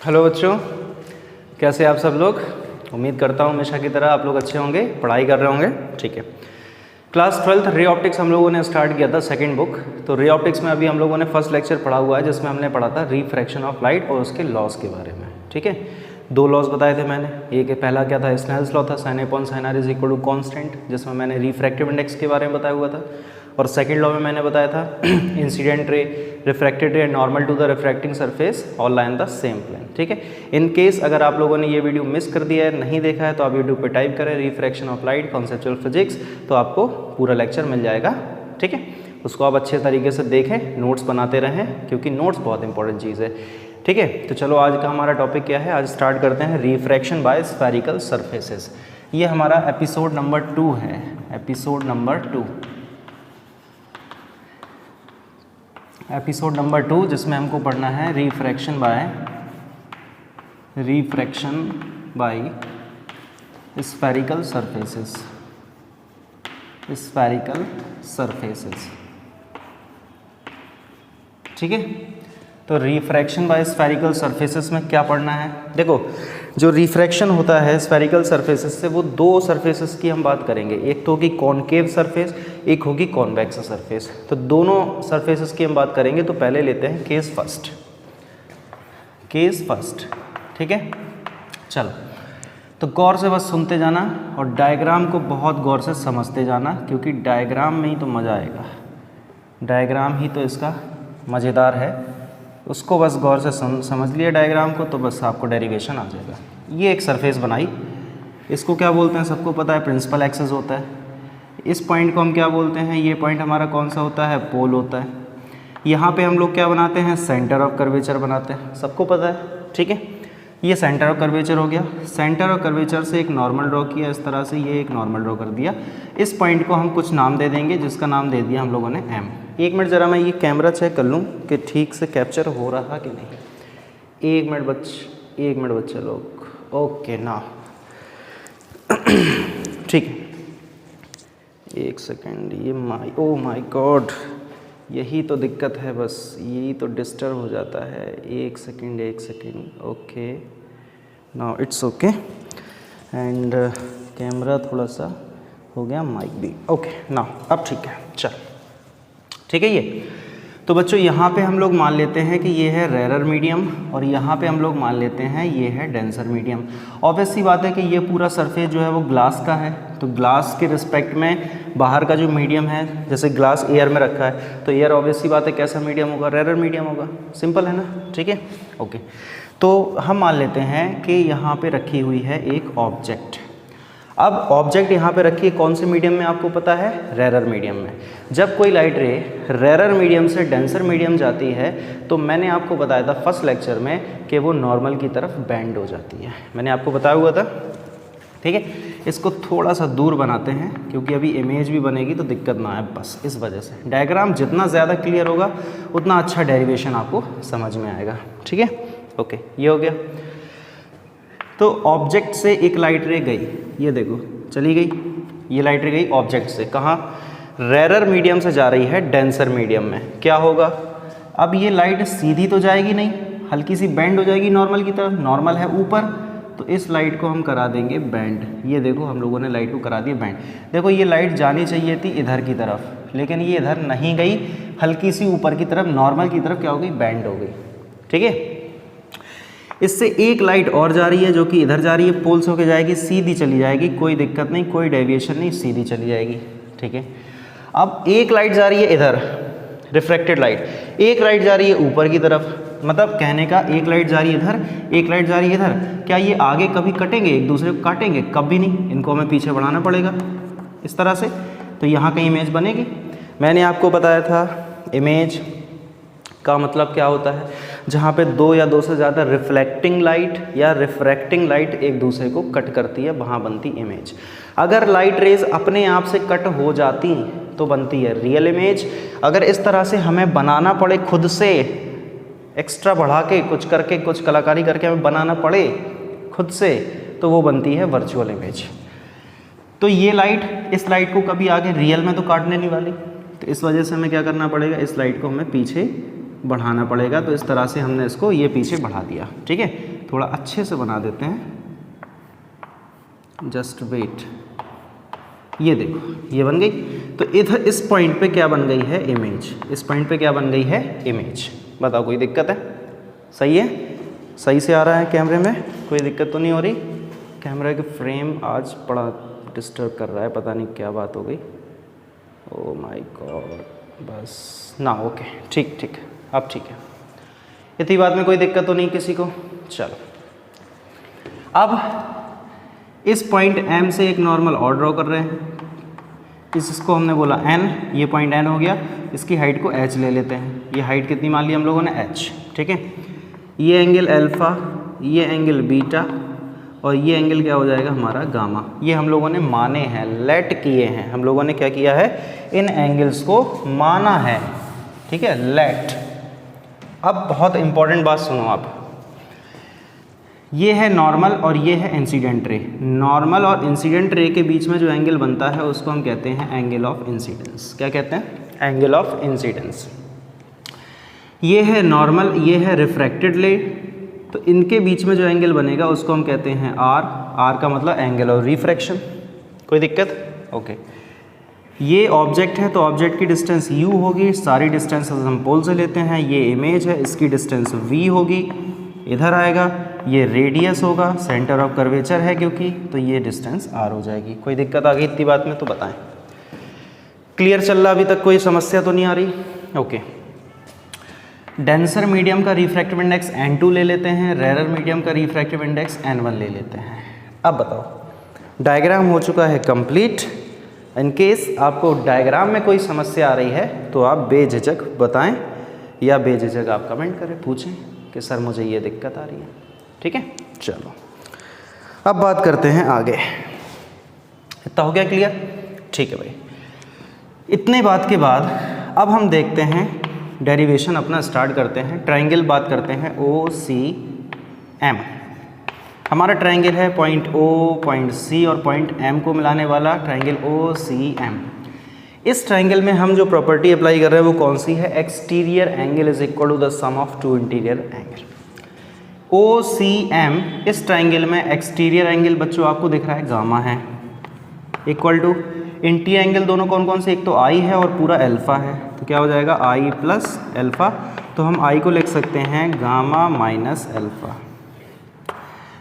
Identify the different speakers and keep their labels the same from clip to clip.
Speaker 1: Hello बच्चों, कैसे आप सब लोग। उम्मीद करता हूँ हमेशा की तरह आप लोग अच्छे होंगे, पढ़ाई कर रहे होंगे। ठीक है, क्लास 12th रे ऑप्टिक्स हम लोगों ने स्टार्ट किया था, सेकंड बुक। तो रे ऑप्टिक्स में अभी हम लोगों ने फर्स्ट लेक्चर पढ़ा हुआ है, जिसमें हमने पढ़ा था रिफ्रैक्शन ऑफ लाइट और उसके लॉस के बारे में। ठीक है, दो लॉस बताए थे मैंने। एक पहला क्या था, स्नेल्स लॉ था, sine upon sine R is equal to constant, जिसमें मैंने रिफ्रैक्टिव इंडेक्स के बारे में बताया हुआ था। और सेकंड लॉ में मैंने बताया था incident ray, refracted ray normal to the refracting surface all line the same plane. ठीक है, इन केस अगर आप लोगों ने ये वीडियो मिस कर दिया है, नहीं देखा है, तो आप यूट्यूब पे टाइप करें refraction of light conceptual physics, तो आपको पूरा लेक्चर मिल जाएगा। ठीक है, उसको आप अच्छे तरीके से देखें, नोट्स बनाते रहें, क्योंकि नोट्स बहुत इंपॉर्टेंट चीज़ है। ठीक है, तो चलो आज का हमारा टॉपिक क्या है, आज स्टार्ट करते हैं रिफ्रैक्शन बाय स्फेरिकल सरफेसेस। ये हमारा एपिसोड नंबर 2 है, एपिसोड नंबर 2, एपिसोड नंबर 2, जिसमें हमको पढ़ना है refraction by spherical surfaces, spherical surfaces. ठीक है, तो रिफ्रैक्शन बाय स्फेरिकल सरफेसेस में क्या पढ़ना है। देखो, जो रिफ्रैक्शन होता है स्फेरिकल सरफेसेस से, वो दो सरफेसेस की हम बात करेंगे। एक तो होगी कॉनकेव सरफेस, एक होगी कॉन्वेक्स सरफेस। तो दोनों सरफेसेस की हम बात करेंगे। तो पहले लेते हैं केस फर्स्ट, केस फर्स्ट। ठीक है, चलो, तो गौर से बस सुनते जाना और डायग्राम को बहुत गौर से समझते जाना, क्योंकि डायग्राम में ही तो मज़ा आएगा, डायग्राम ही तो इसका मज़ेदार है। उसको बस गौर से समझ लिया डायग्राम को, तो बस आपको डेरिवेशन आ जाएगा। ये एक सरफेस बनाई, इसको क्या बोलते हैं सबको पता है, प्रिंसिपल एक्सिस होता है। इस पॉइंट को हम क्या बोलते हैं, ये पॉइंट हमारा कौन सा होता है, पोल होता है। यहाँ पे हम लोग क्या बनाते हैं, सेंटर ऑफ कर्वेचर बनाते हैं, सबको पता है। ठीक है, ये सेंटर ऑफ कर्वेचर हो गया। सेंटर ऑफ कर्वेचर से एक नॉर्मल ड्रॉ किया, इस तरह से ये एक नॉर्मल ड्रॉ कर दिया। इस पॉइंट को हम कुछ नाम दे देंगे, जिसका नाम दे दिया हम लोगों ने एम। एक मिनट ज़रा मैं ये कैमरा चेक कर लूँ कि ठीक से कैप्चर हो रहा कि नहीं। एक मिनट बच्चे लोग, ओके ना, ठीक है, एक सेकेंड। ये ओ माय गॉड, यही तो दिक्कत है, बस यही तो डिस्टर्ब हो जाता है। एक second, okay now it's okay. And camera थोड़ा सा हो गया, माइक भी ओके नाउ, अब ठीक है। चल ठीक है, ये तो बच्चों यहाँ पे हम लोग मान लेते हैं कि ये है रेरर मीडियम, और यहाँ पे हम लोग मान लेते हैं ये है डेंसर मीडियम। ऑब्वियस सी बात है कि ये पूरा सरफेस जो है वो ग्लास का है, तो ग्लास के रिस्पेक्ट में बाहर का जो मीडियम है, जैसे ग्लास एयर में रखा है, तो एयर ऑब्वियस सी बात है कैसा मीडियम होगा, रेरर मीडियम होगा। सिंपल है ना। ठीक है, ओके, तो हम मान लेते हैं कि यहाँ पे रखी हुई है एक ऑब्जेक्ट। अब ऑब्जेक्ट यहाँ पे रखी है कौन से मीडियम में, आपको पता है, रेरर मीडियम में। जब कोई लाइट रे रेरर मीडियम से डेंसर मीडियम जाती है, तो मैंने आपको बताया था फर्स्ट लेक्चर में कि वो नॉर्मल की तरफ बेंड हो जाती है, मैंने आपको बताया हुआ था। ठीक है, इसको थोड़ा सा दूर बनाते हैं, क्योंकि अभी इमेज भी बनेगी तो दिक्कत ना आए, बस इस वजह से। डायग्राम जितना ज़्यादा क्लियर होगा उतना अच्छा डेरिवेशन आपको समझ में आएगा। ठीक है, ओके, ये हो गया। तो ऑब्जेक्ट से एक लाइट रे गई, ये देखो चली गई, ये लाइट रे गई ऑब्जेक्ट से, कहाँ, रेरर मीडियम से जा रही है डेंसर मीडियम में। क्या होगा, अब ये लाइट सीधी तो जाएगी नहीं, हल्की सी बेंड हो जाएगी नॉर्मल की तरफ। नॉर्मल है ऊपर, तो इस लाइट को हम करा देंगे बेंड। ये देखो हम लोगों ने लाइट को करा दी बेंड। देखो ये लाइट जानी चाहिए थी इधर की तरफ, लेकिन ये इधर नहीं गई, हल्की सी ऊपर की तरफ नॉर्मल की तरफ क्या हो गई, बेंड हो गई। ठीक है, इससे एक लाइट और जा रही है जो कि इधर जा रही है, पोल से होकर जाएगी, सीधी चली जाएगी, कोई दिक्कत नहीं, कोई डेविएशन नहीं, सीधी चली जाएगी। ठीक है, अब एक लाइट जा रही है इधर, रिफ्रैक्टेड लाइट, एक लाइट जा रही है ऊपर की तरफ। मतलब कहने का, एक लाइट जा रही है इधर, एक लाइट जा रही है इधर, क्या ये आगे कभी कटेंगे, एक दूसरे को काटेंगे, कभी नहीं, इनको हमें पीछे बढ़ाना पड़ेगा इस तरह से। तो यहाँ कहीं इमेज बनेगी। मैंने आपको बताया था इमेज का मतलब क्या होता है, जहाँ पे दो या दो से ज़्यादा रिफ्लेक्टिंग लाइट या रिफ्रैक्टिंग लाइट एक दूसरे को कट करती है, वहाँ बनती इमेज। अगर लाइट रेज अपने आप से कट हो जाती तो बनती है रियल इमेज। अगर इस तरह से हमें बनाना पड़े, खुद से एक्स्ट्रा बढ़ा के कुछ करके, कुछ कलाकारी करके हमें बनाना पड़े खुद से, तो वो बनती है वर्चुअल इमेज। तो ये लाइट इस लाइट को कभी आगे रियल में तो काटने नहीं वाली, तो इस वजह से हमें क्या करना पड़ेगा, इस लाइट को हमें पीछे बढ़ाना पड़ेगा। तो इस तरह से हमने इसको ये पीछे बढ़ा दिया, ठीक है। थोड़ा अच्छे से बना देते हैं, जस्ट वेट। ये देखो ये बन गई। तो इधर इस पॉइंट पे क्या बन गई है, इमेज। इस पॉइंट पे क्या बन गई है, इमेज। बताओ कोई दिक्कत है? सही है, सही से आ रहा है कैमरे में, कोई दिक्कत तो नहीं हो रही? कैमरा के फ्रेम आज बड़ा डिस्टर्ब कर रहा है, पता नहीं क्या बात हो गई। ओह माय गॉड, बस ना, ओके ठीक ठीक, अब ठीक है। इतनी बात में कोई दिक्कत तो नहीं किसी को? चलो, अब इस पॉइंट M से एक नॉर्मल और ड्रॉ कर रहे हैं। इसको हमने बोला n, ये पॉइंट n हो गया। इसकी हाइट को h ले लेते हैं। ये हाइट कितनी मान ली हम लोगों ने, h, ठीक है। ये एंगल अल्फ़ा, ये एंगल बीटा, और ये एंगल क्या हो जाएगा हमारा, गामा। ये हम लोगों ने माने हैं, लेट किए हैं। हम लोगों ने क्या किया है, इन एंगल्स को माना है, ठीक है, लेट। अब बहुत इंपॉर्टेंट बात सुनो आप, ये है नॉर्मल और ये है इंसिडेंट रे। नॉर्मल और इंसिडेंट रे के बीच में जो एंगल बनता है उसको हम कहते हैं एंगल ऑफ इंसिडेंस। क्या कहते हैं, एंगल ऑफ इंसिडेंस। ये है नॉर्मल, ये है रिफ्रैक्टेड रे, तो इनके बीच में जो एंगल बनेगा उसको हम कहते हैं आर। आर का मतलब एंगल ऑफ रिफ्रैक्शन। कोई दिक्कत? ओके। ये ऑब्जेक्ट है तो ऑब्जेक्ट की डिस्टेंस u होगी, सारी डिस्टेंस हम पोल से लेते हैं। ये इमेज है, इसकी डिस्टेंस v होगी, इधर आएगा। ये रेडियस होगा, सेंटर ऑफ कर्वेचर है क्योंकि, तो ये डिस्टेंस r हो जाएगी। कोई दिक्कत आ गई इतनी बात में तो बताएं। क्लियर चल रहा अभी तक, कोई समस्या तो नहीं आ रही? ओके। डेंसर मीडियम का रिफ्रैक्टिव इंडेक्स n2 ले लेते हैं, रेरर मीडियम का रिफ्रैक्टिव इंडेक्स n1 ले लेते हैं। अब बताओ, डायग्राम हो चुका है कंप्लीट। इन केस आपको डायग्राम में कोई समस्या आ रही है तो आप बेझिझक बताएं, या बेझिझक आप कमेंट करें, पूछें कि सर मुझे ये दिक्कत आ रही है, ठीक है। चलो अब बात करते हैं आगे। इतना हो गया क्लियर? ठीक है भाई। इतने बात के बाद अब हम देखते हैं, डेरिवेशन अपना स्टार्ट करते हैं। ट्रायंगल बात करते हैं OCM। हमारा ट्रायंगल है पॉइंट O, पॉइंट C और पॉइंट M को मिलाने वाला ट्रायंगल OCM। इस ट्रायंगल में हम जो प्रॉपर्टी अप्लाई कर रहे हैं वो कौन सी है, exterior angle is equal to the sum of two interior angle. OCM इस ट्रायंगल में एक्सटीरियर एंगल बच्चों आपको दिख रहा है गामा है, इक्वल टू इंटीरियर एंगल दोनों कौन कौन से, एक तो I है और पूरा अल्फ़ा है, तो क्या हो जाएगा I प्लस अल्फ़ा। तो हम I को लिख सकते हैं गामा माइनस अल्फ़ा।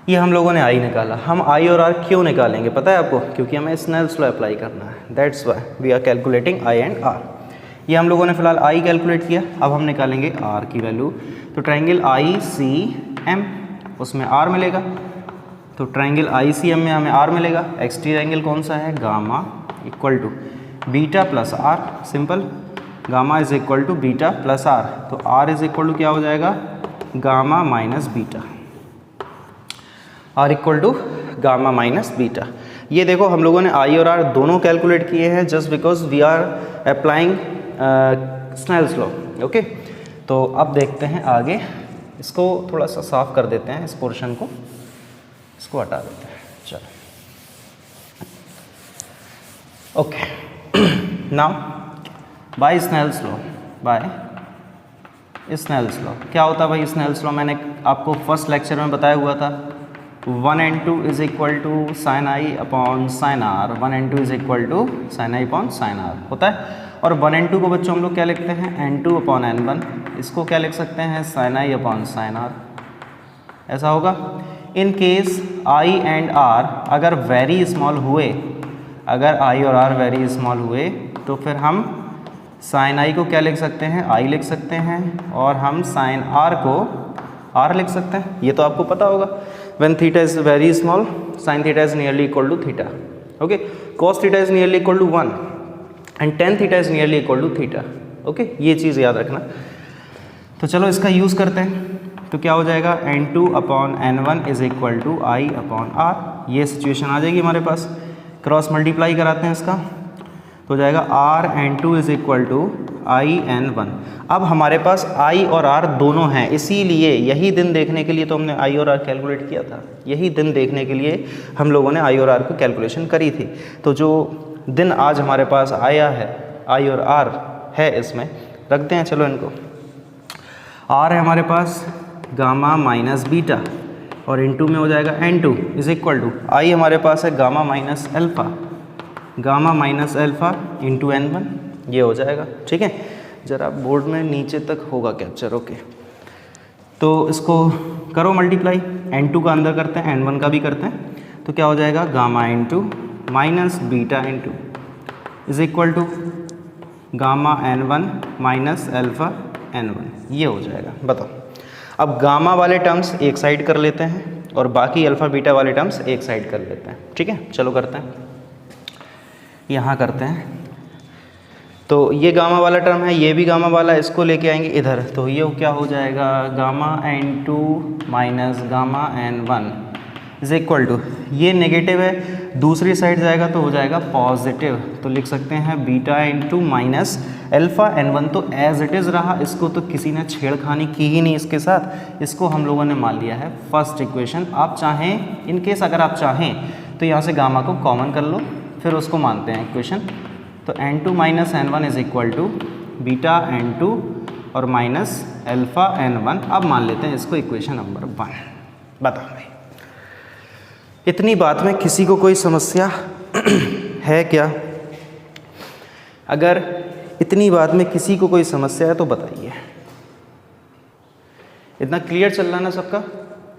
Speaker 1: ये हम लोगों ने I निकाला। हम I और R क्यों निकालेंगे पता है आपको, क्योंकि हमें स्नेल्स लॉ अप्लाई करना है, that's why we are calculating I and R। ये हम लोगों ने फिलहाल I कैलकुलेट किया, अब हम निकालेंगे R की वैल्यू। तो ट्रायंगल ICM, उसमें R मिलेगा, तो ट्रायंगल ICM में हमें R मिलेगा। एक्सटीरियर एंगल कौन सा है, gamma, equal to beta plus R। Simple, gamma is equal to beta plus R, तो R इज इक्वल टू क्या हो जाएगा, gamma minus beta. R equal to gamma minus beta. ये देखो हम लोगों ने I और R दोनों कैलकुलेट किए हैं just because we are applying Snell's law. Okay, तो अब देखते हैं आगे। इसको थोड़ा सा साफ कर देते हैं, इस पोर्शन को, इसको हटा देते हैं। चलो okay. Now by Snell's law, by Snell's law क्या होता है भाई स्नेल्स लॉ, मैंने आपको फर्स्ट लेक्चर में बताया हुआ था। 1n2 is equal to sine I upon sine R, 1n2 is equal to sine I upon sine R होता है। और 1n2 को बच्चों हम लोग क्या लिखते हैं, n2 अपॉन n1। इसको क्या लिख सकते हैं, sine I upon sine R, ऐसा होगा। In case I and R अगर वेरी स्मॉल हुए, अगर आई और आर वेरी स्मॉल हुए तो फिर हम साइन आई को क्या लिख सकते हैं, आई लिख सकते हैं, और हम साइन आर को आर लिख सकते हैं। ये तो आपको पता होगा, when theta is very small sin theta is nearly equal to theta, okay, cos theta is nearly equal to 1 and tan theta is nearly equal to theta, okay, ये चीज़ याद रखना। तो चलो इसका यूज़ करते हैं, तो क्या हो जाएगा, n2 upon n1 is equal to I upon R. ये सिचुएशन आ जाएगी हमारे पास, क्रॉस मल्टीप्लाई कराते हैं इसका, तो हो जाएगा r n2 is equal to I n1। अब हमारे पास I और R दोनों हैं, इसीलिए यही दिन देखने के लिए तो हमने I और R कैलकुलेट किया था। यही दिन देखने के लिए हम लोगों ने I और R को कैलकुलेशन करी थी। तो जो दिन आज हमारे पास आया है, I और R है, इसमें रखते हैं। चलो इनको, आर है हमारे पास गामा माइनस बीटा और इनटू में हो जाएगा n2 इज इक्वल टू आई हमारे पास है gamma minus alpha into n1, ये हो जाएगा। ठीक है, ज़रा बोर्ड में नीचे तक होगा कैप्चर। ओके, तो इसको करो मल्टीप्लाई, n2 का अंदर करते हैं, n1 का भी करते हैं, तो क्या हो जाएगा gamma n2 minus beta n2 is equal to gamma n1 minus alpha n1, ये हो जाएगा। बताओ, अब गामा वाले टर्म्स एक साइड कर लेते हैं और बाकी अल्फ़ा बीटा वाले टर्म्स एक साइड कर लेते हैं। ठीक है, चलो करते हैं, यहाँ करते हैं। तो ये गामा वाला टर्म है, ये भी गामा वाला, इसको लेके आएंगे इधर, तो ये क्या हो जाएगा gamma n2 minus gamma n1 is equal to, ये नेगेटिव है, दूसरी साइड जाएगा तो हो जाएगा पॉजिटिव, तो लिख सकते हैं beta n2 minus alpha n1, तो एज इट इज़ रहा, इसको तो किसी ने छेड़खानी की ही नहीं इसके साथ, इसको हम लोगों ने मान लिया है फर्स्ट इक्वेशन। आप चाहें, इन केस अगर आप चाहें तो यहाँ से गामा को कॉमन कर लो, फिर उसको मानते हैं इक्वेशन। तो n2 minus n1 is equal to beta n2 और माइनस अल्फ़ा n1, अब मान लेते हैं इसको इक्वेशन नंबर 1। बताओ भाई, इतनी बात में किसी को कोई समस्या है क्या? अगर इतनी बात में किसी को कोई समस्या है तो बताइए। इतना क्लियर चल रहा ना सबका,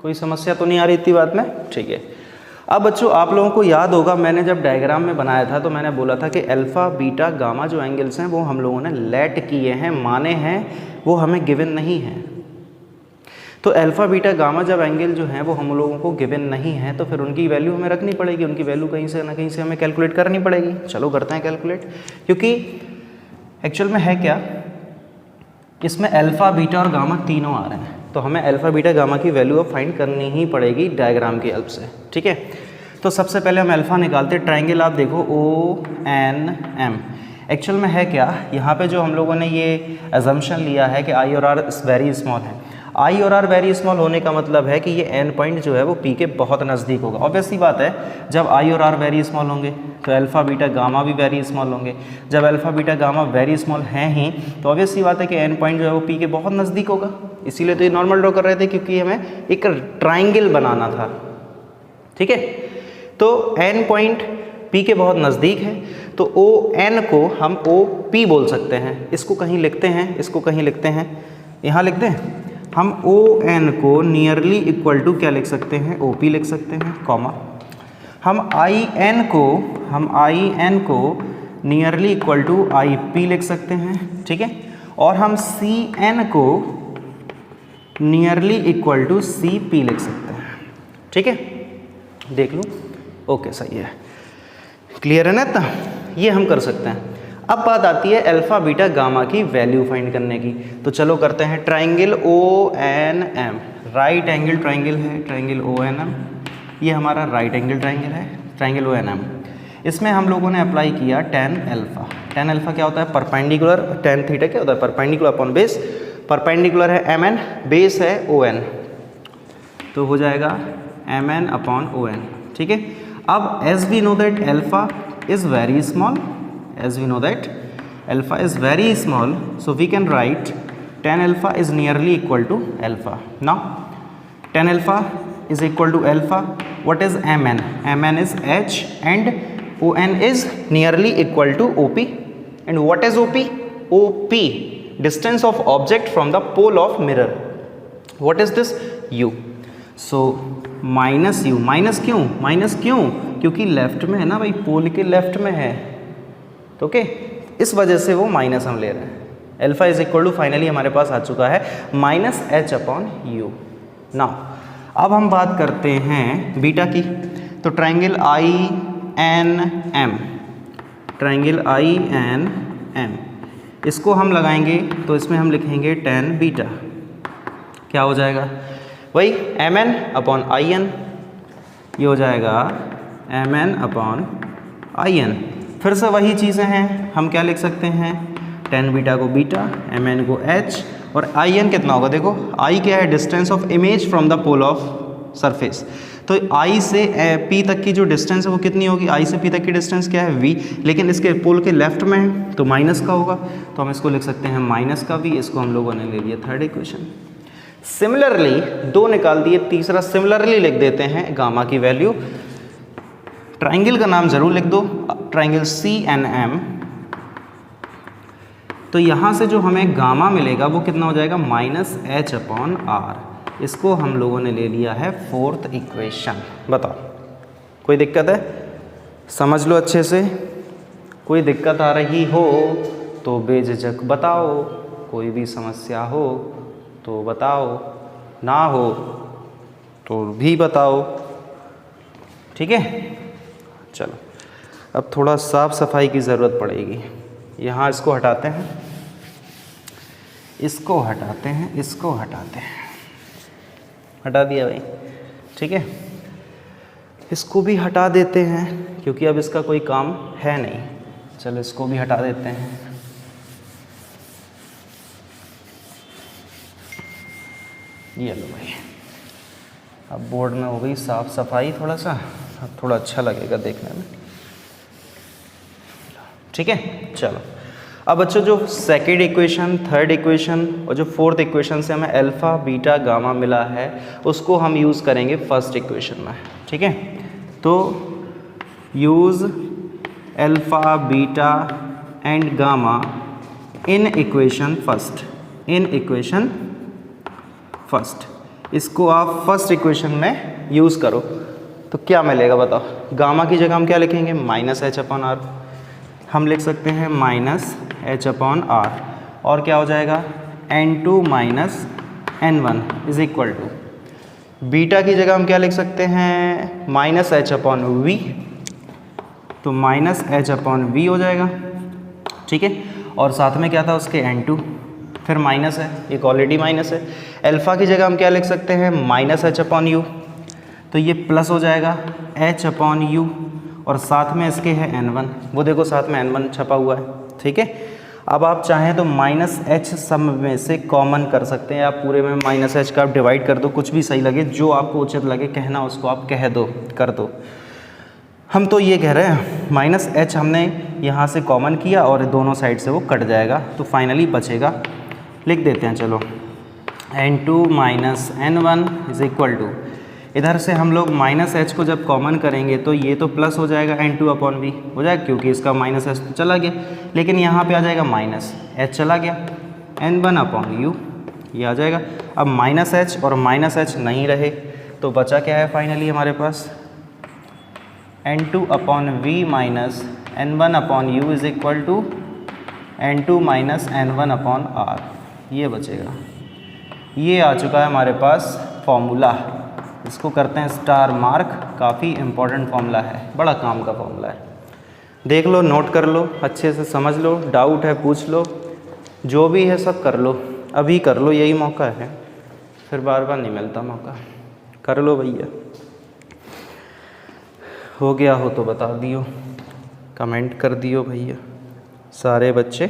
Speaker 1: कोई समस्या तो नहीं आ रही इतनी बात में? ठीक है। अब बच्चों, आप लोगों को याद होगा मैंने जब डायग्राम में बनाया था तो मैंने बोला था कि अल्फ़ा बीटा गामा जो एंगल्स हैं वो हम लोगों ने लेट किए हैं, माने हैं, वो हमें गिवन नहीं है। तो अल्फ़ा बीटा गामा जब एंगल जो हैं वो हम लोगों को गिवन नहीं है, तो फिर उनकी वैल्यू हमें रखनी पड़ेगी, उनकी वैल्यू कहीं से ना कहीं से हमें कैलकुलेट करनी पड़ेगी। चलो करते हैं कैलकुलेट, क्योंकि एक्चुअल में है क्या, इसमें अल्फ़ा बीटा और गामा तीनों आ रहे हैं, तो हमें अल्फ़ा बीटा गामा की वैल्यू अब फाइंड करनी ही पड़ेगी डायग्राम की हेल्प से। ठीक है, तो सबसे पहले हम अल्फ़ा निकालते हैं। ट्राइंगल आप देखो ONM, एक्चुअल में है क्या, यहाँ पे जो हम लोगों ने ये अजम्पशन लिया है कि आई और आर वेरी स्मॉल है। आई और आर वेरी स्मॉल होने का मतलब है कि ये एन पॉइंट जो है वो पी के बहुत नज़दीक होगा। ऑब्वियसली बात है, जब आई और आर वेरी स्मॉल होंगे तो अल्फ़ा बीटा गामा भी वेरी स्मॉल होंगे। जब alpha beta gamma very small हैं ही तो ऑब्वियसली बात है कि एन पॉइंट जो है वो पी के बहुत नज़दीक होगा। इसीलिए तो ये नॉर्मल ड्रॉ कर रहे थे, क्योंकि हमें एक ट्राइंगल बनाना था। ठीक है, तो एन पॉइंट पी के बहुत नज़दीक है, तो ओ एन को हम ओ पी बोल सकते हैं। इसको कहीं लिखते हैं, इसको कहीं लिखते हैं, यहाँ लिखते हैं हम ओ एन को नियरली इक्वल टू क्या लिख सकते हैं, ओ पी लिख सकते हैं, कॉमा हम आई एन को nearly equal to I P लिख सकते हैं। ठीक है, और हम सी एन को nearly equal to C P लिख सकते हैं। ठीक है, देख लूँ, ओके सही है, क्लियर है ना इतना, ये हम कर सकते हैं। अब बात आती है अल्फ़ा बीटा गामा की वैल्यू फाइंड करने की, तो चलो करते हैं। Triangle ONM, right angle triangle है, ट्राइंगल ONM, ये हमारा राइट एंगल ट्राइंगल है, ट्राइंगल ONM। इसमें हम लोगों ने अप्लाई किया tan अल्फ़ा। tan अल्फ़ा क्या होता है, परपेंडिकुलर, tan थीटा क्या होता है, परपेंडिकुलर अपॉन बेस, परपेंडिकुलर है MN, बेस है ON, तो हो जाएगा MN अपॉन ON। ठीक है, अब as we know that alpha is very small, as we know that alpha is very small, so we can write tan alpha is nearly equal to alpha. Now tan alpha is equal to alpha, what is mn, mn is h and on is nearly equal to op, and what is op, op distance of object from the pole of mirror, what is this, u, so minus u, minus क्यों, क्योंकि left में है ना भाई, पोल के left में है, तो ओके, इस वजह से वो माइनस हम ले रहे हैं। Alpha is equal to finally हमारे पास आ चुका है minus H upon U. Now अब हम बात करते हैं बीटा की, तो ट्राइंगल INM, ट्राइंगल INM, इसको हम लगाएंगे तो इसमें हम लिखेंगे tan बीटा, क्या हो जाएगा वही MN अपॉन IN, ये हो जाएगा MN अपॉन IN। फिर से वही चीज़ें हैं, हम क्या लिख सकते हैं, tan बीटा को बीटा, MN को H, और IN कितना होगा, देखो I क्या है, distance of image from the pole of surface, तो तो I से P तक की जो डिस्टेंस है वो कितनी होगी, I से P तक की डिस्टेंस क्या है V, लेकिन इसके पोल के लेफ्ट में है तो माइनस का होगा, तो हम इसको लिख सकते हैं माइनस का V। इसको हम लोगों ने ले लिया थर्ड इक्वेशन। सिमिलरली 2 निकाल दिए, तीसरा सिमिलरली लिख देते हैं गामा की वैल्यू। ट्राइंगल का नाम जरूर लिख दो, ट्राइंगल CNM। तो यहाँ से जो हमें गामा मिलेगा वो कितना हो जाएगा, -h/r। इसको हम लोगों ने ले लिया है फोर्थ इक्वेशन। बताओ कोई दिक्कत है, समझ लो अच्छे से। कोई दिक्कत आ रही हो तो बेझिझक बताओ, कोई भी समस्या हो तो बताओ, ना हो तो भी बताओ, ठीक है। चलो अब थोड़ा साफ सफाई की ज़रूरत पड़ेगी। यहाँ इसको हटाते हैं, इसको हटाते हैं, इसको हटाते हैं, हटा दिया भाई, ठीक है। इसको भी हटा देते हैं क्योंकि अब इसका कोई काम है नहीं। चलो इसको भी हटा देते हैं। ये लो भाई, अब बोर्ड में हो गई साफ सफाई थोड़ा सा, अब थोड़ा अच्छा लगेगा देखने में, ठीक है। चलो अब बच्चों जो सेकेंड इक्वेशन, थर्ड इक्वेशन और जो फोर्थ इक्वेशन से हमें अल्फ़ा बीटा गामा मिला है उसको हम यूज़ करेंगे फर्स्ट इक्वेशन में, ठीक है। तो use alpha beta and gamma in equation first, in equation first. इसको आप फर्स्ट इक्वेशन में यूज़ करो तो क्या मिलेगा बताओ। गामा की जगह हम क्या लिखेंगे, -h/r। हम लिख सकते हैं -h/r, और क्या हो जाएगा, n2 - n1 is equal to, beta की जगह हम क्या लिख सकते हैं, -h/v, तो -h/v हो जाएगा, ठीक है। और साथ में क्या था उसके n2, फिर माइनस है, एक ऑलरेडी माइनस है। अल्फ़ा की जगह हम क्या लिख सकते हैं, -h/u, तो ये प्लस हो जाएगा h/u, और साथ में इसके है n1, वो देखो साथ में n1 छपा हुआ है, ठीक है। अब आप चाहें तो -h सब में से कॉमन कर सकते हैं, आप पूरे में -h का आप डिवाइड कर दो, कुछ भी सही लगे, जो आपको उचित लगे कहना उसको आप कह दो, कर दो। हम तो ये कह रहे हैं -h हमने यहाँ से कॉमन किया और दोनों साइड से वो कट जाएगा, तो फाइनली बचेगा, लिख देते हैं चलो, n2 - n1 is equal to, इधर से हम लोग -h को जब कॉमन करेंगे तो ये तो प्लस हो जाएगा n2/v हो जाएगा, क्योंकि इसका -h तो चला गया, लेकिन यहाँ पे आ जाएगा -h चला गया, n1/u ये आ जाएगा। अब -h और -h नहीं रहे तो बचा क्या है फाइनली हमारे पास, n2/v - n1/u is equal to n2 - n1/r, ये बचेगा। ये आ चुका है हमारे पास फॉर्मूला, इसको करते हैं स्टार मार्क, काफ़ी इम्पोर्टेंट फॉर्मूला है, बड़ा काम का फॉर्मूला है। देख लो, नोट कर लो, अच्छे से समझ लो, डाउट है पूछ लो, जो भी है सब कर लो, अभी कर लो, यही मौका है, फिर बार बार नहीं मिलता मौका, कर लो भैया। हो गया हो तो बता दियो, कमेंट कर दियो भैया सारे बच्चे।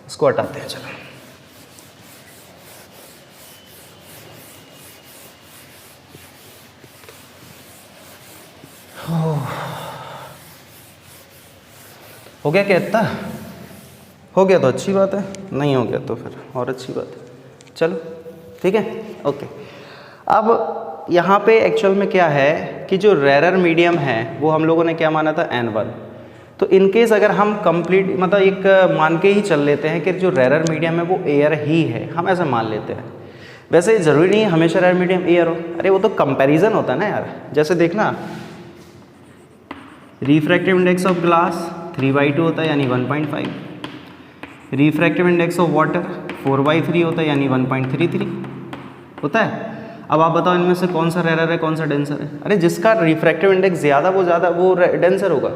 Speaker 1: इसको हटाते हैं चलो। हो गया क्या इतना? हो गया तो अच्छी बात है, नहीं हो गया तो फिर और अच्छी बात है। चलो ठीक है, ओके। अब यहाँ पे एक्चुअल में क्या है कि जो रेरर मीडियम है वो हम लोगों ने क्या माना था, N1। तो इनकेस अगर हम कंप्लीट मतलब एक मान के ही चल लेते हैं कि जो रेरर मीडियम है वो एयर ही है, हम ऐसा मान लेते हैं। वैसे ज़रूरी नहीं है हमेशा रेरर मीडियम एयर हो, अरे वो तो कंपैरिजन होता है ना यार। जैसे देखना, रिफ्रैक्टिव इंडेक्स ऑफ ग्लास 3/2 होता है यानी 1.5, रिफ्रैक्टिव इंडेक्स ऑफ वाटर 4/3 होता है यानी 1.33 होता है। अब आप बताओ इनमें से कौन सा रेरर है कौन सा डेंसर है? अरे जिसका रिफ्रैक्टिव इंडेक्स ज़्यादा वो डेंसर होगा।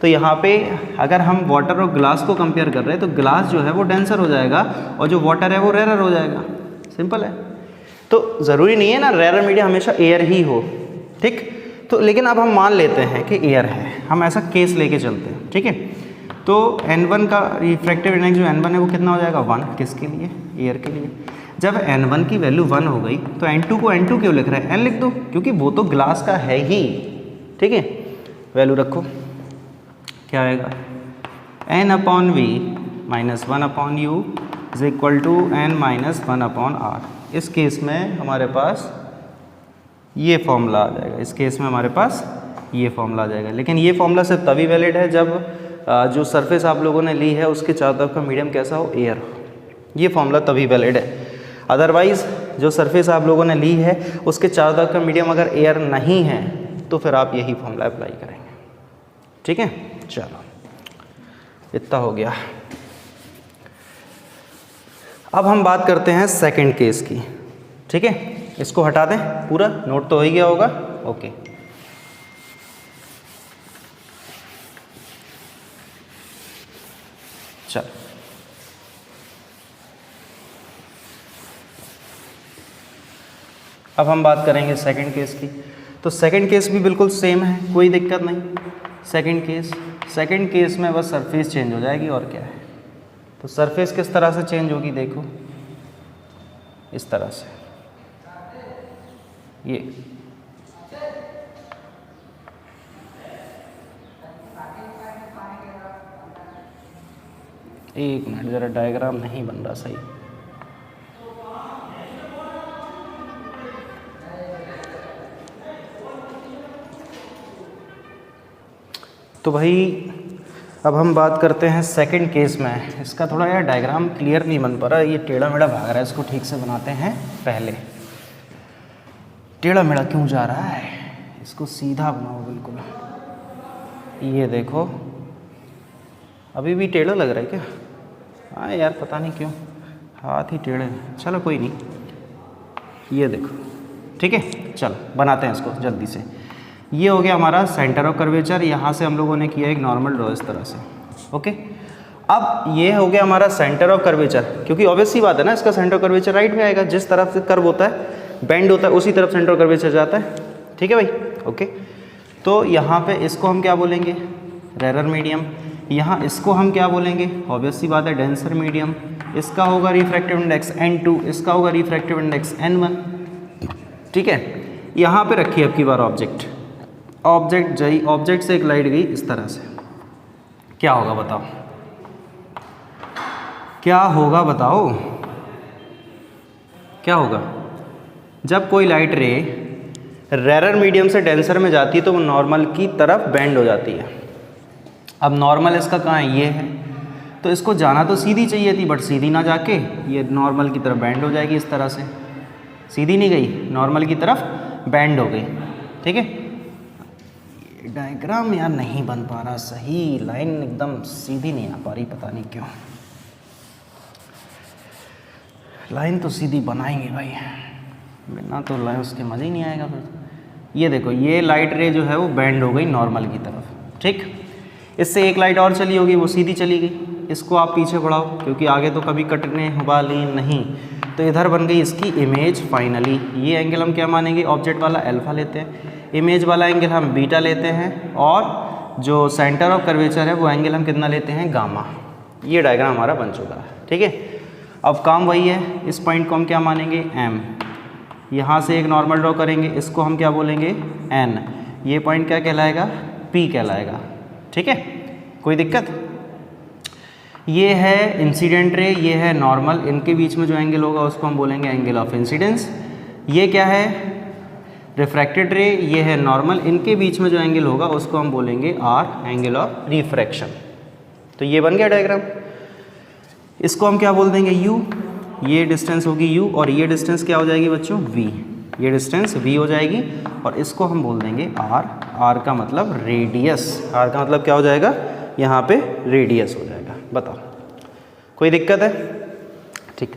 Speaker 1: तो यहाँ पे अगर हम वाटर और ग्लास को कंपेयर कर रहे हैं तो ग्लास जो है वो डेंसर हो जाएगा और जो वाटर है वो रेरर हो जाएगा, सिंपल है। तो ज़रूरी नहीं है ना रेरर मीडियम हमेशा एयर ही हो, ठीक। तो लेकिन अब हम मान लेते हैं कि एयर है, हम ऐसा केस लेके चलते हैं, ठीक है। तो N1 का रिफ्रैक्टिव इंडेक्स जो N1 है वो कितना हो जाएगा, 1, किसके लिए, एयर के लिए। जब n1 की वैल्यू 1 हो गई तो n2 को n2 क्यों लिख रहा है, n लिख दो, क्योंकि वो तो ग्लास का है ही। ठीक है, वैल्यू रखो, क्या आएगा, n/v minus 1/u is equal to n minus 1/r। इस केस में हमारे पास ये फॉर्मूला आ जाएगा, इस केस में हमारे पास ये फॉर्मूला आ जाएगा। लेकिन ये फॉर्मूला सिर्फ तभी वैलिड है जब जो सरफेस आप लोगों ने ली है उसके चारों तरफ का मीडियम कैसा हो, एयर हो। ये फॉर्मूला तभी वैलिड है। अदरवाइज़ जो सरफेस आप लोगों ने ली है उसके चारों तरफ का मीडियम अगर एयर नहीं है तो फिर आप यही फॉर्मूला अप्लाई करेंगे। ठीक है, चलो इतना हो गया। अब हम बात करते हैं सेकंड केस की। ठीक है, इसको हटा दें, पूरा नोट तो हो ही गया होगा। ओके, चलो अब हम बात करेंगे सेकंड केस की। तो सेकंड केस भी बिल्कुल सेम है, कोई दिक्कत नहीं। सेकंड केस में बस सरफेस चेंज हो जाएगी और क्या है। तो सरफेस किस तरह से चेंज होगी, देखो इस तरह से, ये एक मिनट, ज़रा डायग्राम नहीं बन रहा सही। तो भाई अब हम बात करते हैं सेकंड केस में। इसका थोड़ा यार डायग्राम क्लियर नहीं बन पा रहा, ये टेढ़ा मेढ़ा भाग रहा है, इसको ठीक से बनाते हैं पहले। टेढ़ा मेढ़ा क्यों जा रहा है, इसको सीधा बनाओ बिल्कुल। ये देखो अभी भी टेढ़ा लग रहा है क्या, हाँ यार पता नहीं क्यों हाथ ही टेढ़े हैं। चलो कोई नहीं, ये देखो, ठीक है। चलो बनाते हैं इसको जल्दी से। ये हो गया हमारा सेंटर ऑफ कर्वेचर, यहाँ से हम लोगों ने किया एक नॉर्मल ड्रॉ इस तरह से। ओके, अब ये हो गया हमारा सेंटर ऑफ कर्वेचर, क्योंकि ऑब्वियस सी बात है ना, इसका सेंटर ऑफ कर्वेचर राइट में आएगा। जिस तरफ से कर्व होता है, बेंड होता है, उसी तरफ सेंटर ऑफ कर्वेचर जाता है। ठीक है भाई, ओके। तो यहाँ पे इसको हम क्या बोलेंगे, रेरर मीडियम। यहाँ इसको हम क्या बोलेंगे, ऑब्वियस सी बात है, डेंसर मीडियम। इसका होगा रिफ्रैक्टिव इंडेक्स n2, इसका होगा रिफ्रैक्टिव इंडेक्स n1। ठीक है, यहाँ पे रखिए अब की बार ऑब्जेक्ट से एक लाइट गई इस तरह से, क्या होगा बताओ, क्या होगा बताओ, क्या होगा। जब कोई लाइट रे रेरर मीडियम से डेंसर में जाती है तो वो नॉर्मल की तरफ बेंड हो जाती है। अब नॉर्मल इसका कहाँ है, ये है, तो इसको जाना तो सीधी चाहिए थी, बट सीधी ना जाके ये नॉर्मल की तरफ बेंड हो जाएगी इस तरह से। सीधी नहीं गई, नॉर्मल की तरफ बेंड हो गई। ठीक है, डायग्राम यार नहीं बन पा रहा सही, लाइन एकदम सीधी नहीं आ पा रही, पता नहीं क्यों। लाइन तो सीधी बनाएंगे भाई, बिना तो लाइन उसके मज़े ही नहीं आएगा फिर। ये देखो, ये लाइट रे जो है वो बेंड हो गई नॉर्मल की तरफ। ठीक, इससे एक लाइट और चली होगी, वो सीधी चली गई। इसको आप पीछे बढ़ाओ, क्योंकि आगे तो कभी कटने वाली नहीं, तो इधर बन गई इसकी इमेज फाइनली। ये एंगल हम क्या मानेंगे, ऑब्जेक्ट वाला अल्फा लेते हैं, इमेज वाला एंगल हम बीटा लेते हैं, और जो सेंटर ऑफ कर्वेचर है वो एंगल हम कितना लेते हैं, गामा। ये डायग्राम हमारा बन चुका है। ठीक है, अब काम वही है, इस पॉइंट को हम क्या मानेंगे, एम। यहाँ से एक नॉर्मल ड्रॉ करेंगे, इसको हम क्या बोलेंगे, एन। ये पॉइंट क्या कहलाएगा, पी कहलाएगा। ठीक है, कोई दिक्कत। ये है इंसिडेंट रे, ये है नॉर्मल, इनके बीच में जो एंगल होगा उसको हम बोलेंगे एंगल ऑफ इंसिडेंस। ये क्या है, रिफ्रैक्टेड रे, ये है नॉर्मल, इनके बीच में जो एंगल होगा उसको हम बोलेंगे आर, एंगल ऑफ रिफ्रैक्शन। तो ये बन गया डायग्राम। इसको हम क्या बोल देंगे, यू। ये डिस्टेंस होगी यू, और ये डिस्टेंस क्या हो जाएगी बच्चों, वी। ये डिस्टेंस वी हो जाएगी, और इसको हम बोल देंगे आर। आर का मतलब रेडियस, आर का मतलब क्या हो जाएगा, यहाँ पे रेडियस हो जाएगा। बताओ कोई दिक्कत है। ठीक,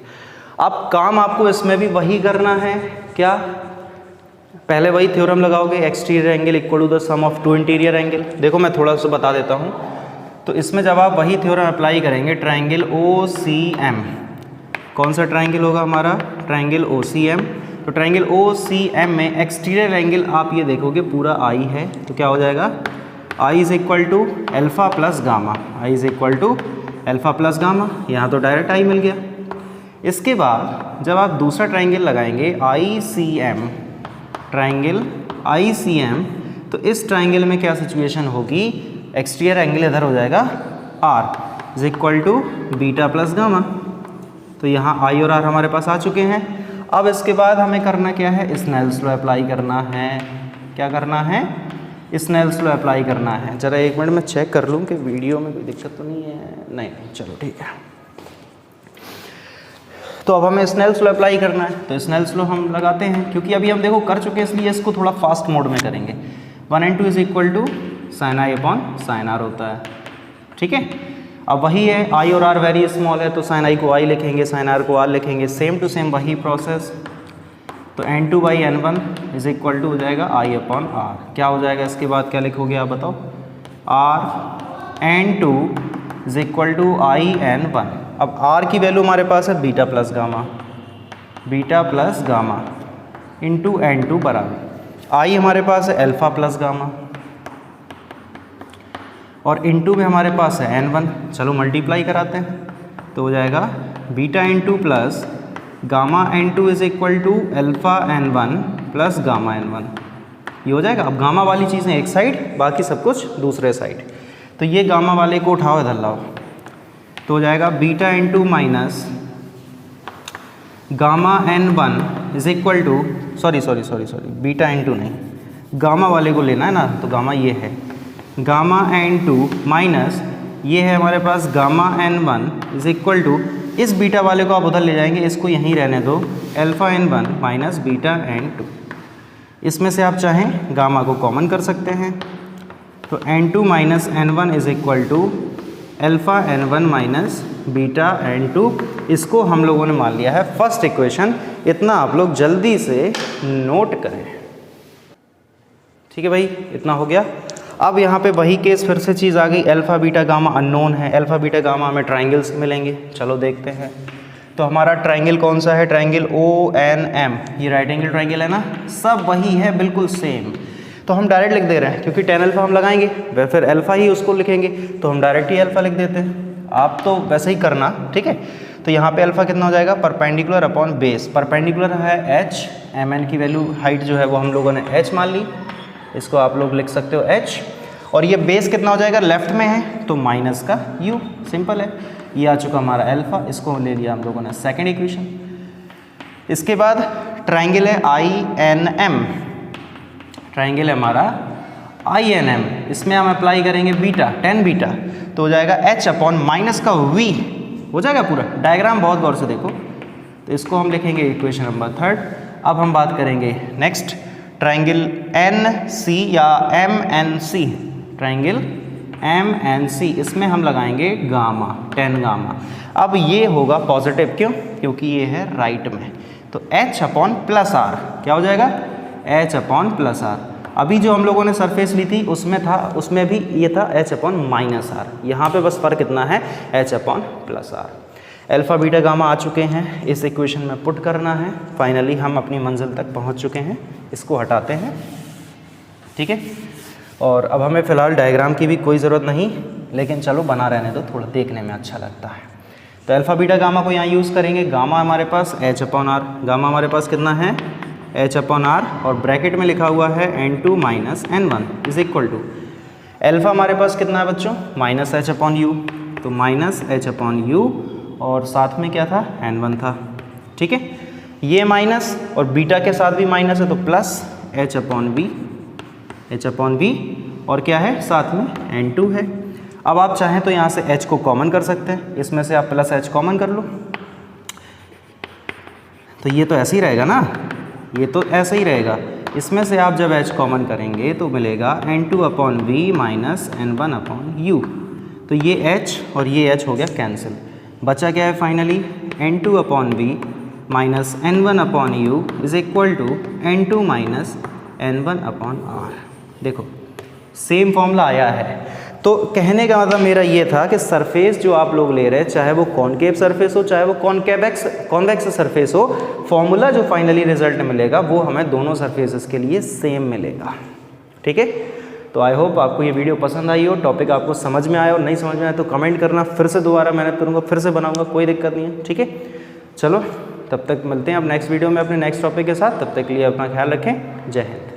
Speaker 1: अब काम आपको इसमें भी वही करना है, क्या, पहले वही थ्योरम लगाओगे, exterior angle equal to the sum of two interior angle. देखो मैं थोड़ा सा बता देता हूँ। तो इसमें जब आप वही थ्योरम अप्लाई करेंगे, ट्रायंगल ओ सी एम, कौन सा ट्रायंगल होगा हमारा, ट्रायंगल ओ सी एम। तो ट्रायंगल ओ सी एम में एक्सटीरियर एंगल आप ये देखोगे पूरा आई है, तो क्या हो जाएगा, I is equal to alpha plus gamma, I is equal to alpha plus gamma. यहाँ तो डायरेक्ट आई मिल गया। इसके बाद जब आप दूसरा ट्राइंगल लगाएंगे ICM, ट्राइंगल ICM, तो इस ट्राइंगल में क्या सिचुएशन होगी, एक्सटीरियर एंगल इधर हो जाएगा R is equal to beta plus gamma. तो यहाँ I और R हमारे पास आ चुके हैं। अब इसके बाद हमें करना क्या है, स्नेल्स लॉ अप्लाई करना है। क्या करना है, स्नेल्स लॉ अप्लाई करना है। ज़रा एक मिनट मैं चेक कर लूँ कि वीडियो में कोई दिक्कत तो नहीं है, नहीं चलो ठीक है। तो अब हमें स्नेल्स लॉ अप्लाई करना है, तो स्नेल्स लॉ हम लगाते हैं, क्योंकि अभी हम देखो कर चुके हैं, इसलिए इसको थोड़ा फास्ट मोड में करेंगे। 1 and 2 is equal to sine I upon sine R होता है, ठीक है। अब वही है, आई और आर वेरी स्मॉल है, तो साइन आई को आई लिखेंगे, साइन आर को आर लिखेंगे, सेम टू सेम वही प्रोसेस। तो n2 by n1 is equal to हो जाएगा आई अपॉन आर। क्या हो जाएगा इसके बाद, क्या लिखोगे आप बताओ, R n2 is equal to I n1। अब r की वैल्यू हमारे पास है beta plus gamma into n2 बराबर आई हमारे पास है अल्फ़ा प्लस गामा, और इंटू में हमारे पास है n1। चलो मल्टीप्लाई कराते हैं, तो हो जाएगा beta n2 plus gamma n2 is equal to alpha n1 plus gamma n1। ये हो जाएगा। अब गामा वाली चीज़ें एक साइड, बाकी सब कुछ दूसरे साइड। तो ये गामा वाले को उठाओ, इधर लाओ, तो हो जाएगा beta n2 minus gamma n1 is equal to sorry beta n2 नहीं, गामा वाले को लेना है ना, तो गामा ये है, गामा n2 माइनस ये है हमारे पास gamma n1 is equal to, इस बीटा वाले को आप उधर ले जाएंगे, इसको यहीं रहने दो, alpha n1 minus beta n2। इसमें से आप चाहें गामा को कॉमन कर सकते हैं, तो n2 minus n1 is equal to alpha n1 minus beta n2। इसको हम लोगों ने मान लिया है फर्स्ट इक्वेशन। इतना आप लोग जल्दी से नोट करें, ठीक है भाई, इतना हो गया। अब यहाँ पे वही केस फिर से चीज़ आ गई, अल्फ़ा बीटा गामा अननोन है, अल्फ़ा बीटा गामा हमें ट्राइंगल से मिलेंगे। चलो देखते हैं। तो हमारा ट्राइंगल कौन सा है, ट्राइंगल ONM, ये राइट एंगल ट्राइंगल है ना, सब वही है बिल्कुल सेम। तो हम डायरेक्ट लिख दे रहे हैं, क्योंकि tan अल्फ़ा हम लगाएंगे, वह फिर अल्फ़ा ही उसको लिखेंगे, तो हम डायरेक्ट ही अल्फ़ा लिख देते हैं। आप तो वैसे ही करना, ठीक है। तो यहाँ पे अल्फ़ा कितना हो जाएगा, परपेंडिकुलर अपॉन बेस। परपेंडिकुलर है h, mn की वैल्यू हाइट जो है वो हम लोगों ने h मान ली, इसको आप लोग लिख सकते हो h। और ये बेस कितना हो जाएगा, लेफ्ट में है तो माइनस का u, सिंपल है। ये आ चुका हमारा अल्फ़ा, इसको ले लिया हम लोगों ने सेकंड इक्वेशन। इसके बाद ट्राइंगल है INM, ट्राइंगल है हमारा INM, इसमें हम अप्लाई करेंगे बीटा, tan बीटा, तो हो जाएगा h अपॉन माइनस का v, हो जाएगा पूरा। डायग्राम बहुत गौर से देखो, तो इसको हम लिखेंगे इक्वेशन नंबर 3। अब हम बात करेंगे नेक्स्ट ट्राइंगल NC या MNC, ट्राइंगल MNC, इसमें हम लगाएंगे गामा, tan गामा। अब ये होगा पॉजिटिव, क्यों, क्योंकि ये है राइट में, तो h अपॉन प्लस आर, क्या हो जाएगा, h अपॉन प्लस आर। अभी जो हम लोगों ने सरफेस ली थी उसमें था, उसमें भी ये था h अपॉन माइनस आर, यहाँ पे बस फ़र्क इतना है, h upon plus R. Alpha beta gamma आ चुके हैं, इस इक्वेशन में पुट करना है। फाइनली हम अपनी मंजिल तक पहुँच चुके हैं, इसको हटाते हैं, ठीक है। और अब हमें फ़िलहाल डायग्राम की भी कोई ज़रूरत नहीं, लेकिन चलो बना रहने दो, थोड़ा देखने में अच्छा लगता है। तो अल्फ़ा बीटा गामा को यहाँ यूज़ करेंगे। गामा हमारे पास h अपॉन आर, गामा हमारे पास कितना है, h अपॉन आर, और ब्रैकेट में लिखा हुआ है n2 minus n1 is equal to, alpha हमारे पास कितना है बच्चों, माइनस h अपॉन यू, तो माइनस h अपॉन यू, और साथ में क्या था, n1 था, ठीक है। ये माइनस और बीटा के साथ भी माइनस है, तो प्लस h अपॉन b, और क्या है साथ में n2 है। अब आप चाहें तो यहाँ से h को कॉमन कर सकते हैं, इसमें से आप प्लस h कॉमन कर लो, तो ये तो ऐसे ही रहेगा ना, ये तो ऐसे ही रहेगा। इसमें से आप जब h कॉमन करेंगे तो मिलेगा n2 upon v minus n1 upon u, तो ये h और ये h हो गया कैंसिल। बचा क्या है finally, n2 upon v minus n1 upon u is equal to n2 minus n1 upon r। देखो सेम फॉर्मूला आया है। तो कहने का मतलब मेरा ये था कि सरफेस जो आप लोग ले रहे हैं, चाहे वो कॉनकेव सरफेस हो, चाहे वो कॉन्वेक्स सरफेस हो, फॉर्मूला जो फाइनली रिजल्ट मिलेगा वो हमें दोनों सरफेसेस के लिए सेम मिलेगा, ठीक है। तो आई होप आपको ये वीडियो पसंद आई हो, टॉपिक आपको समझ में आया हो, नहीं समझ में आया तो कमेंट करना, फिर से दोबारा मेहनत करूँगा, फिर से बनाऊँगा, कोई दिक्कत नहीं है, ठीक है। चलो तब तक मिलते हैं अब नेक्स्ट वीडियो में अपने नेक्स्ट टॉपिक के साथ। तब तक के लिए अपना ख्याल रखें। जय हिंद।